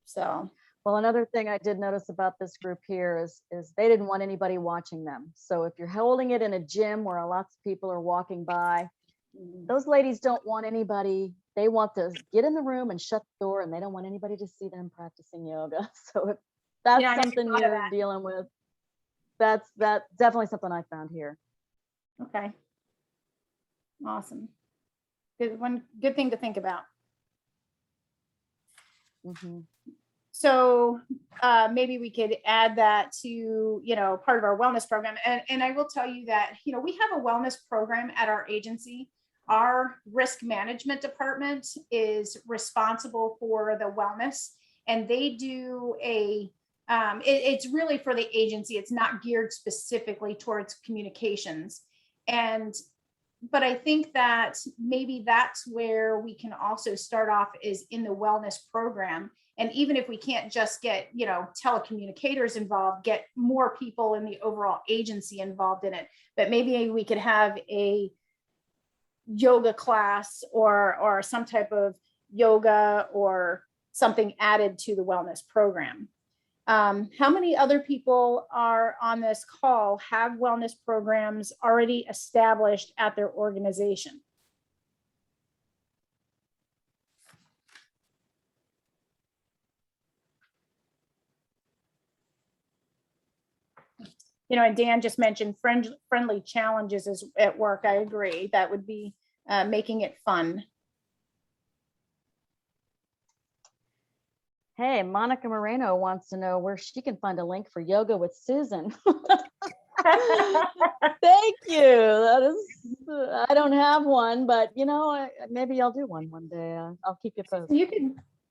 So, well, another thing I did notice about this group here is they didn't want anybody watching them. So if you're holding it in a gym where lots of people are walking by, those ladies don't want anybody. They want to get in the room and shut the door, and they don't want anybody to see them practicing yoga. So if that's something you're dealing with, that's definitely something I found here. Okay. Awesome. Good thing to think about. Mhm. So maybe we could add that to, you know, part of our wellness program. And I will tell you that, you know, we have a wellness program at our agency. Our risk management department is responsible for the wellness, and they do it's really for the agency. It's not geared specifically towards communications. But I think that maybe that's where we can also start off, is in the wellness program. And even if we can't just get, you know, telecommunicators involved, get more people in the overall agency involved in it. But maybe we could have a yoga class or some type of yoga or something added to the wellness program. How many other people are on this call have wellness programs already established at their organization? You know, and Dan just mentioned friendly challenges is at work. I agree. That would be making it fun. Hey, Monica Moreno wants to know where she can find a link for yoga with Susan. Thank you. That is, I don't have one, but you know, maybe I'll do one day. I'll keep you posted.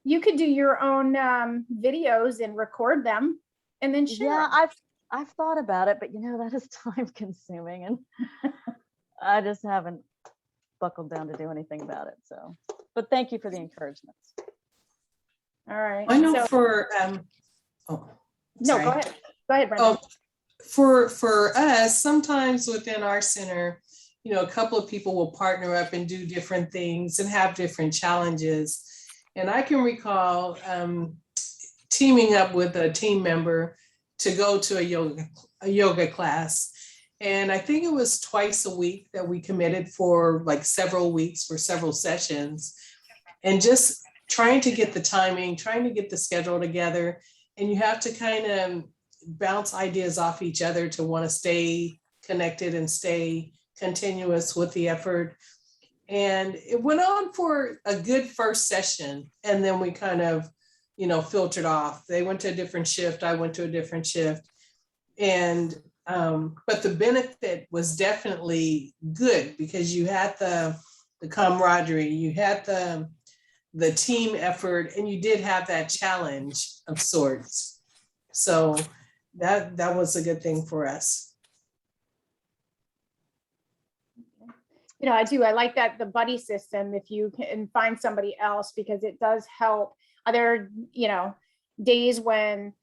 You could do your own videos and record them and then share. Yeah, I've thought about it, but you know, that is time consuming, and I just haven't buckled down to do anything about it. So, but thank you for the encouragement. All right. I know So, for, no, sorry. go ahead. Go ahead, Brenda. For us, sometimes within our center, you know, a couple of people will partner up and do different things and have different challenges. And I can recall teaming up with a team member to go to a yoga class. And I think it was twice a week that we committed for like several weeks, for several sessions, and just trying to get the timing, trying to get the schedule together. And you have to kind of bounce ideas off each other to want to stay connected and stay continuous with the effort. And it went on for a good first session. And then we kind of, you know, filtered off. They went to a different shift. I went to a different shift. And, but the benefit was definitely good because you had the camaraderie, you had the team effort, and you did have that challenge of sorts. So that was a good thing for us. You know, I do. I like that, the buddy system, if you can find somebody else, because it does help. Other, you know, days when,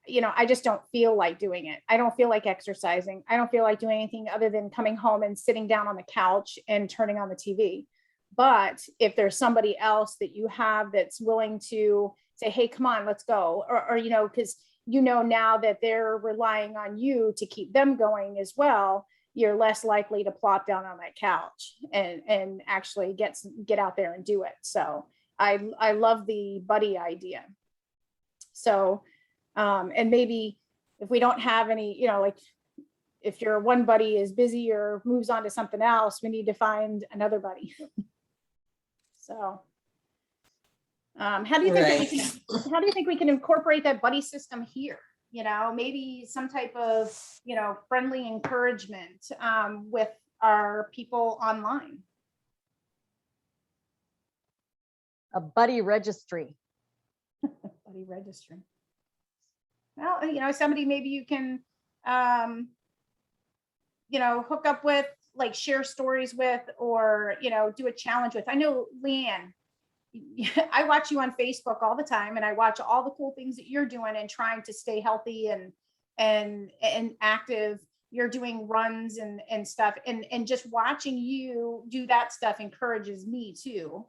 you know, I just don't feel like doing it. I don't feel like exercising. I don't feel like doing anything other than coming home and sitting down on the couch and turning on the TV. But if there's somebody else that you have that's willing to say, hey, come on, let's go. Or you know, because you know now that they're relying on you to keep them going as well, you're less likely to plop down on that couch and actually get out there and do it. So I love the buddy idea. So, and maybe if we don't have any, you know, like if your one buddy is busy or moves on to something else, we need to find another buddy. So, how do you think that we can, how do you think we can incorporate that buddy system here? You know, maybe some type of, you know, friendly encouragement with our people online. A buddy registry. Buddy registry. Well, you know, somebody maybe you can, you know, hook up with, like share stories with, or, you know, do a challenge with. I know, Leanne, I watch you on Facebook all the time, and I watch all the cool things that you're doing and trying to stay healthy and active. You're doing runs and stuff, and just watching you do that stuff encourages me too,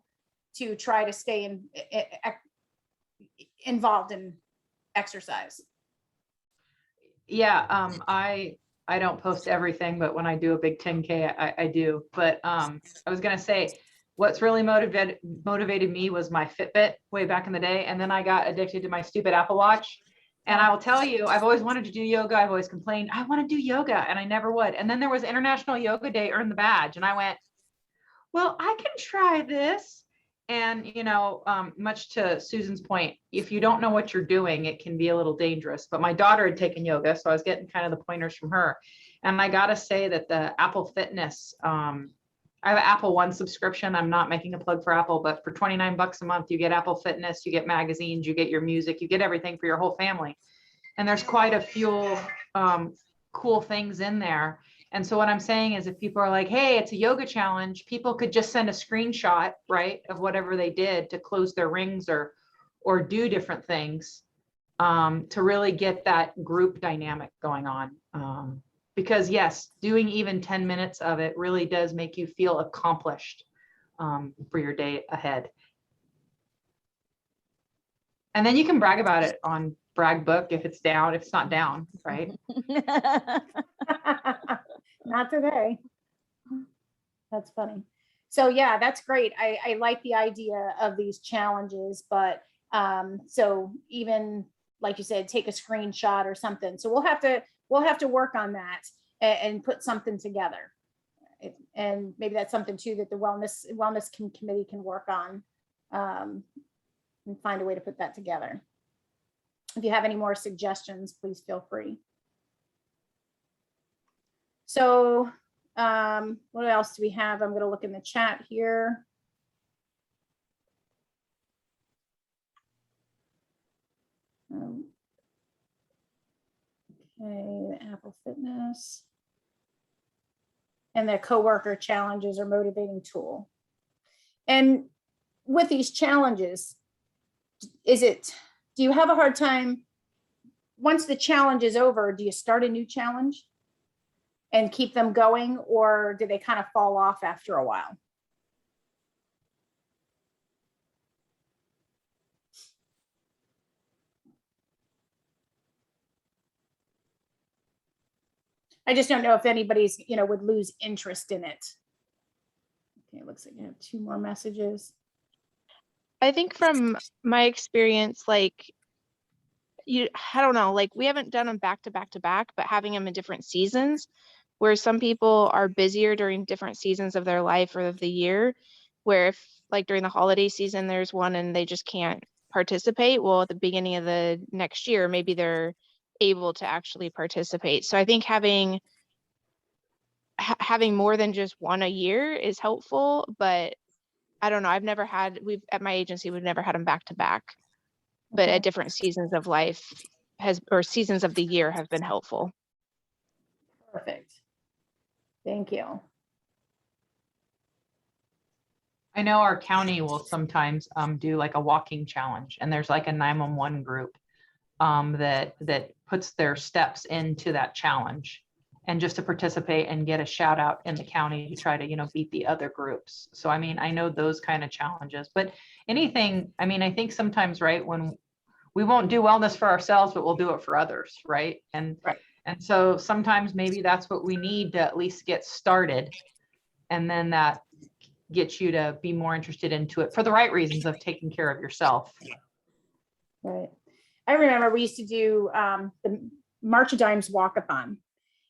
to try to stay involved in exercise. Yeah, I don't post everything, but when I do a big 10K, I do. But I was gonna say, what's really motivated me was my Fitbit way back in the day, and then I got addicted to my stupid Apple Watch. And I will tell you, I've always wanted to do yoga. I've always complained, I want to do yoga, and I never would. And then there was International Yoga Day, earn the badge, and I went, well, I can try this. And, much to Susan's point, if you don't know what you're doing, it can be a little dangerous. But my daughter had taken yoga, so I was getting kind of the pointers from her. And I got to say that the Apple Fitness, I have an Apple One subscription. I'm not making a plug for Apple, but for $29 a month, you get Apple Fitness, you get magazines, you get your music, you get everything for your whole family. And there's quite a few cool things in there. And so what I'm saying is if people are like, hey, it's a yoga challenge, people could just send a screenshot, right, of whatever they did to close their rings or do different things to really get that group dynamic going on. Because yes, doing even 10 minutes of it really does make you feel accomplished for your day ahead. And then you can brag about it on Brag Book if it's down, if it's not down, right? Not today. That's funny. So yeah, that's great. I like the idea of these challenges, but so even like you said, take a screenshot or something. So we'll have to work on that and put something together. And maybe that's something too that the wellness committee can work on and find a way to put that together. If you have any more suggestions, please feel free. So what else do we have? I'm going to look in the chat here. Okay, the Apple Fitness. And the coworker challenges are motivating tool. And with these challenges, do you have a hard time, once the challenge is over, do you start a new challenge and keep them going, or do they kind of fall off after a while? I just don't know if anybody's, would lose interest in it. Okay, it looks like I have 2 more messages. I think from my experience, I don't know, we haven't done them back to back to back, but having them in different seasons, where some people are busier during different seasons of their life or of the year, where if during the holiday season, there's one and they just can't participate. Well, at the beginning of the next year, maybe they're able to actually participate. So I think having more than just one a year is helpful, but I don't know. At my agency, we've never had them back to back, but at different seasons of life or seasons of the year have been helpful. Perfect. Thank you. I know our county will sometimes do a walking challenge, and there's a 911 group that puts their steps into that challenge, and just to participate and get a shout out in the county to try to beat the other groups. So I know those kind of challenges, but anything, I think sometimes, right, when we won't do wellness for ourselves, but we'll do it for others, right? And so sometimes maybe that's what we need to at least get started, and then that gets you to be more interested into it for the right reasons of taking care of yourself. Right. I remember we used to do the March of Dimes walkathon,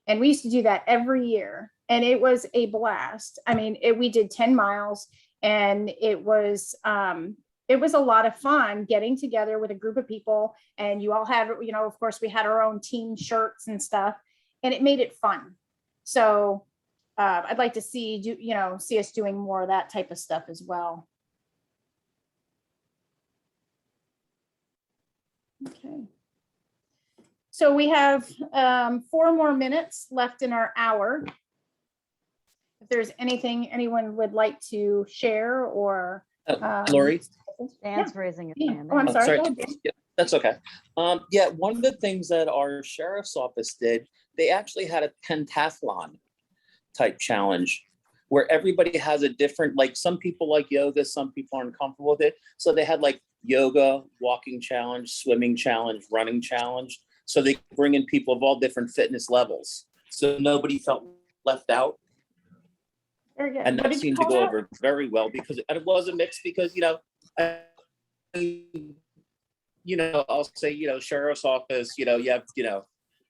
and we used to do that every year, and it was a blast. We did 10 miles, and it was a lot of fun getting together with a group of people, and you all had, of course, we had our own team shirts and stuff, and it made it fun. So I'd like to see us doing more of that type of stuff as well. Okay. So we have 4 more minutes left in our hour. If there's anything anyone would like to share or Lori? Dan's raising his hand. Oh, I'm sorry. Yeah, that's okay. Yeah, one of the things that our sheriff's office did, they actually had a pentathlon type challenge where everybody has a different, some people like yoga, some people aren't comfortable with it. So they had yoga, walking challenge, swimming challenge, running challenge. So they bring in people of all different fitness levels. So nobody felt left out. Very good. And that seemed to go over very well because it was a mix because, I'll say, sheriff's office, you have, the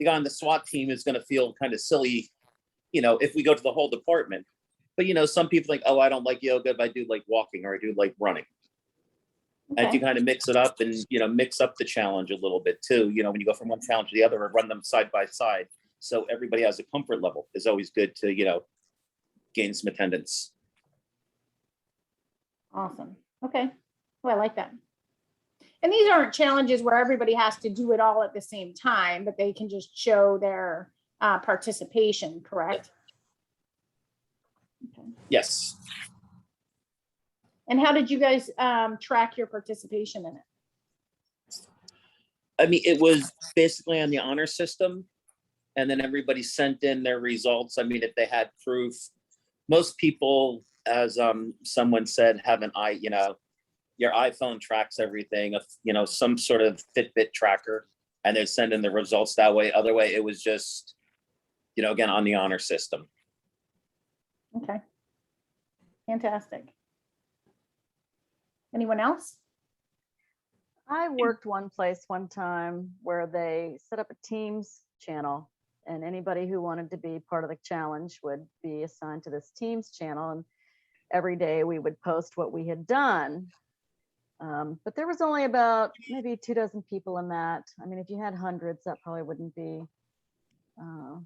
guy on the SWAT team is going to feel kind of silly, if we go to the whole department. But, some people think, oh, I don't like yoga if I do walking or I do running. And if you Okay. kind of mix it up and, mix up the challenge a little bit too, when you go from one challenge to the other or run them side by side. So everybody has a comfort level is always good to, gain some attendance. Awesome. Okay. Well, I like that. And these aren't challenges where everybody has to do it all at the same time, but they can just show their participation, correct? Okay. Yes. And how did you guys track your participation in it? I mean, it was basically on the honor system, and then everybody sent in their results. I mean, if they had proof, most people, as someone said, have an your iPhone tracks everything, some sort of Fitbit tracker, and they send in the results that way. Other way, it was just, again, on the honor system. Okay. Fantastic. Anyone else? I worked one place one time where they set up a Teams channel, and anybody who wanted to be part of the challenge would be assigned to this Teams channel. And every day we would post what we had done. But there was only about maybe 24 people in that. I mean, if you had hundreds, that probably wouldn't be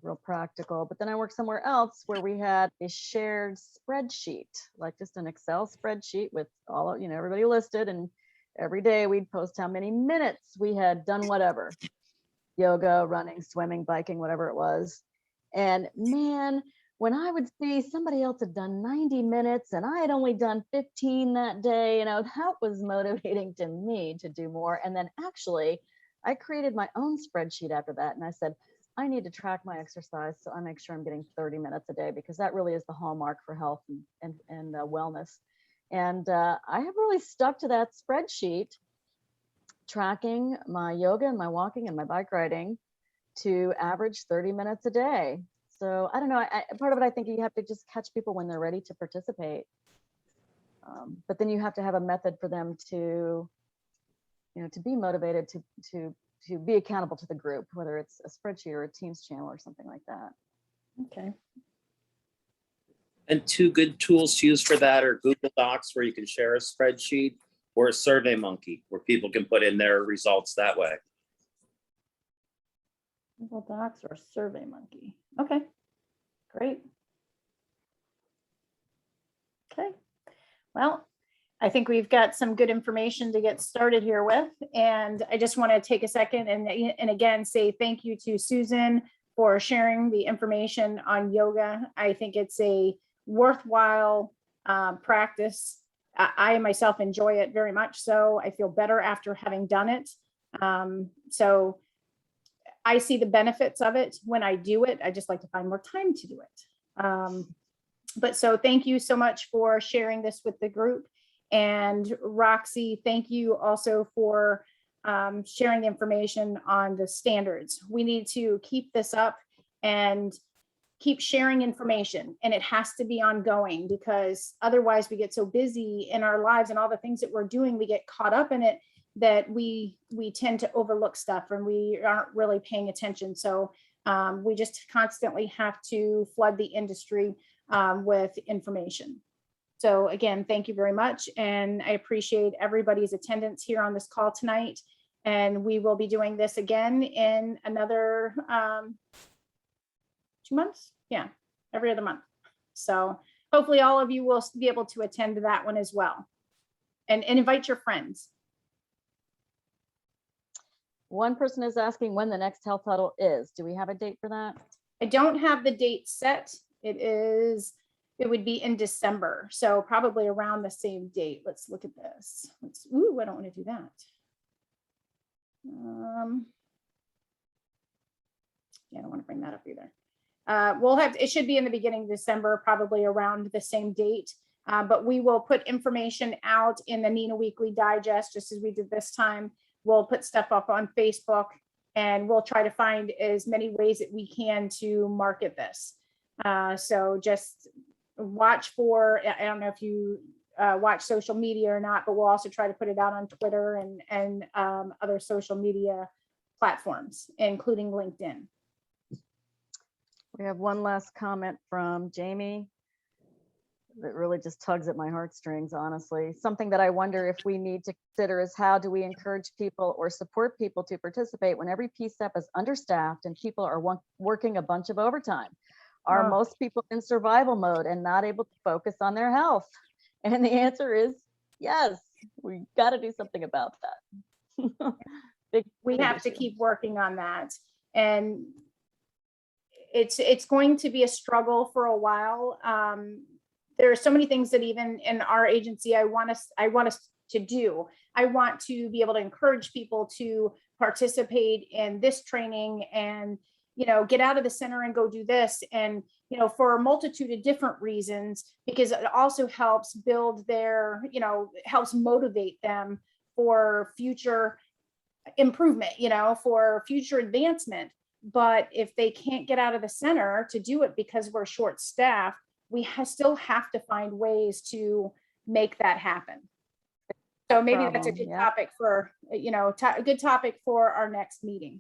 real practical. But then I worked somewhere else where we had a shared spreadsheet, like just an Excel spreadsheet with all of, everybody listed. And every day we'd post how many minutes we had done whatever, yoga, running, swimming, biking, whatever it was. And man, when I would see somebody else had done 90 minutes and I had only done 15 that day, that was motivating to me to do more. And then actually, I created my own spreadsheet after that. And I said, I need to track my exercise so I make sure I'm getting 30 minutes a day, because that really is the hallmark for health and wellness. And I have really stuck to that spreadsheet, tracking my yoga and my walking and my bike riding to average 30 minutes a day. So I don't know, part of it, I think you have to just catch people when they're ready to participate. But then you have to have a method for them to, to be motivated to be accountable to the group, whether it's a spreadsheet or a Teams channel or something like that. Okay. And two good tools to use for that are Google Docs, where you can share a spreadsheet, or a SurveyMonkey, where people can put in their results that way. Google Docs or SurveyMonkey. Okay, great. Okay, well, I think we've got some good information to get started here with, and I just want to take a second and again say thank you to Susan for sharing the information on yoga. I think it's a worthwhile practice. I myself enjoy it very much, so I feel better after having done it. So I see the benefits of it when I do it. I just like to find more time to do it. But so thank you so much for sharing this with the group. And Roxy, thank you also for sharing the information on the standards. We need to keep this up and keep sharing information, and it has to be ongoing, because otherwise we get so busy in our lives and all the things that we're doing, we get caught up in it that we tend to overlook stuff and we aren't really paying attention. So we just constantly have to flood the industry with information. So again, thank you very much. And I appreciate everybody's attendance here on this call tonight. And we will be doing this again in another 2 months. Yeah, every other month. So hopefully all of you will be able to attend to that one as well. And invite your friends. One person is asking when the next health huddle is. Do we have a date for that? I don't have the date set. It would be in December. So probably around the same date. Let's look at this. I don't want to do that. Yeah, I don't want to bring that up either. It should be in the beginning of December, probably around the same date. But we will put information out in the NENA Weekly Digest, just as we did this time. We'll put stuff up on Facebook, and we'll try to find as many ways that we can to market this. So just watch for, I don't know if you watch social media or not, but we'll also try to put it out on Twitter and other social media platforms, including LinkedIn. We have one last comment from Jamie. that really just tugs at my heartstrings, honestly. Something that I wonder if we need to consider is how do we encourage people or support people to participate when every PSEP is understaffed and people are working a bunch of overtime? Are Oh. most people in survival mode and not able to focus on their health? And the answer is yes, we got to do something about that. We big have to issue. keep working on that. And it's going to be a struggle for a while. There are so many things that even in our agency, I want us to do. I want to be able to encourage people to participate in this training and, get out of the center and go do this. And, for a multitude of different reasons, because it also helps build their, helps motivate them for future improvement, for future advancement. But if they can't get out of the center to do it because we're short staffed, we still have to find ways to make that happen. So maybe that's a good topic for, a good topic for our next meeting.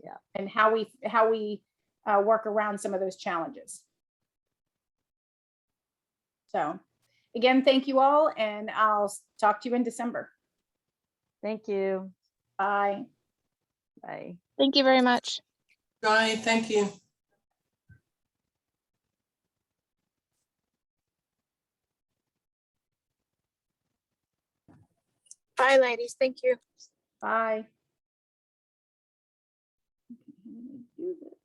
Yeah. And how we work around some of those challenges. So again, thank you all, and I'll talk to you in December. Thank you. Bye. Bye. Thank you very much. Bye, thank you. Bye, ladies. Thank you. Bye. Do this.